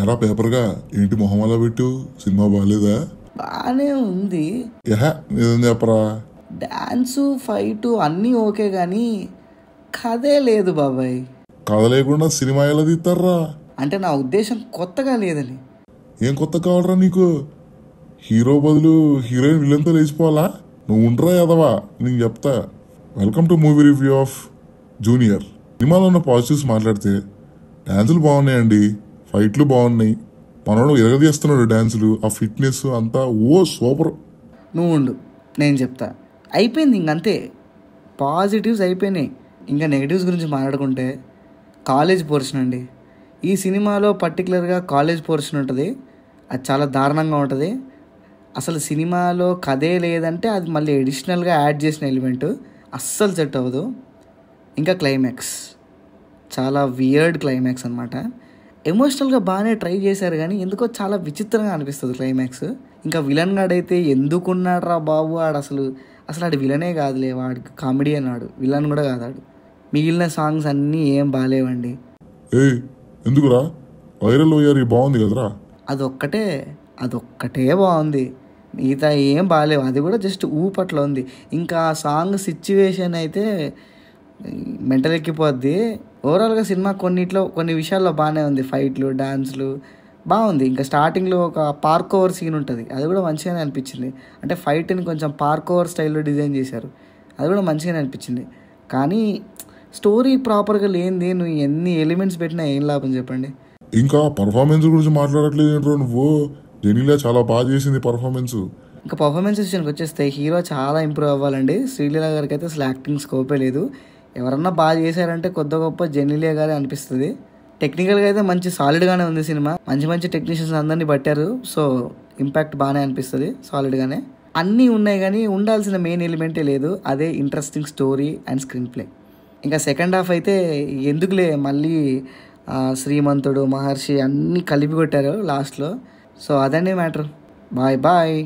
ఎరా పేపర్గా ఏంటి మొహం అలా పెట్టు? సినిమా బాగాలేదా? బాగానే ఉంది. నిజం చెప్పరా? డాన్సు ఫైటు అన్నీ ఓకే కానీ కథే లేదు బాబాయ్. కథ లేకుండా సినిమా ఎలా తీస్తారా? అంటే నా ఉద్దేశం కొత్తగా లేదని. ఏం కొత్త కావాలరా నీకు? హీరో బదులు హీరోయిన్ విలన్తో లేచిపోవాలా? నువ్వు ఉండరా ఎదవా, నేను చెప్తా. Welcome to movie review of junior. సినిమాలో ఉన్న పాజిటివ్స్ మాట్లాడితే డాన్సులు బాగున్నాయండి, ఫైట్లు బాగున్నాయి, మనోడు ఎరగదీస్తున్నాడు డాన్సులు, ఆ ఫిట్నెస్ అంతా సూపర్. నువ్వు ఉండు, నేను చెప్తా. అయిపోయింది ఇంకంతే, పాజిటివ్స్ అయిపోయినాయి. ఇంకా నెగిటివ్స్ గురించి మాట్లాడుకుంటే కాలేజ్ పోర్షన్ అండి. ఈ సినిమాలో పర్టికులర్గా కాలేజ్ పోర్షన్ ఉంటుంది, అది చాలా దారుణంగా ఉంటుంది. అసలు సినిమాలో కథే లేదంటే అది మళ్ళీ ఎడిషనల్గా యాడ్ చేసిన ఎలిమెంట్, అస్సలు సెట్ అవ్వదు. ఇంకా క్లైమాక్స్ చాలా వియర్డ్ క్లైమాక్స్ అనమాట. ఎమోషనల్గా బాగానే ట్రై చేశారు కానీ ఎందుకో చాలా విచిత్రంగా అనిపిస్తుంది క్లైమాక్స్. ఇంకా విలన్ గాడైతే ఎందుకున్నాడు రా బాబు, అసలు ఆడు విలనే కాదులే, వాడికి కామెడీ అన్నాడు, విలన్ కూడా కాదాడు. మిగిలిన సాంగ్స్ అన్నీ ఏం బాగాలేవండి. ఎందుకురా? వైరల్ అయ్యారు, బాగుంది కదరా? అదొక్కటే బాగుంది, మిగతా ఏం బాగాలేవు. అది కూడా జస్ట్ ఊపట్లో ఉంది. ఇంకా ఆ సాంగ్ సిచ్యువేషన్ అయితే మెంటల్ ఎక్కిపోద్ది. ఓవరాల్గా సినిమా కొన్ని విషయాల్లో బాగానే ఉంది, ఫైట్లు డాన్స్లు బాగుంది. ఇంకా స్టార్టింగ్లో ఒక పార్క్ ఓవర్ సీన్ ఉంటుంది, అది కూడా మంచిగానే అనిపించింది. అంటే ఫైట్ని కొంచెం పార్క్ ఓవర్ స్టైల్లో డిజైన్ చేశారు, అది కూడా మంచిగానే అనిపించింది. కానీ స్టోరీ ప్రాపర్గా లేనిది నువ్వు ఎన్ని ఎలిమెంట్స్ పెట్టినా ఏం లాభం చెప్పండి. ఇంకా పర్ఫార్మెన్స్ గురించి మాట్లాడట్లేదు ఏంట్రో నువ్వు? జెనీలియా చాలా బాగా చేసింది పర్ఫార్మెన్స్. ఇంకా పర్ఫార్మెన్స్ విషయానికి వచ్చేస్తే హీరో చాలా ఇంప్రూవ్ అవ్వాలండి. శ్రీలీల గారికి అయితే అసలు యాక్టింగ్ స్కోపే లేదు. ఎవరన్నా బాగా చేశారంటే కొద్ది గొప్ప జెనీలియా గారే అనిపిస్తుంది. టెక్నికల్గా అయితే మంచి సాలిడ్గానే ఉంది సినిమా, మంచి టెక్నీషియన్స్ అందరినీ పట్టారు. సో ఇంపాక్ట్ బాగానే అనిపిస్తుంది, సాలిడ్గానే అన్నీ ఉన్నాయి. కానీ ఉండాల్సిన మెయిన్ ఎలిమెంటే లేదు, అదే interesting story and screen play. ఇంకా సెకండ్ హాఫ్ అయితే ఎందుకులే, మళ్ళీ శ్రీమంతుడు మహర్షి అన్నీ కలిపి కొట్టారు లాస్ట్లో. సో అదండి మ్యాటర్. బాయ్.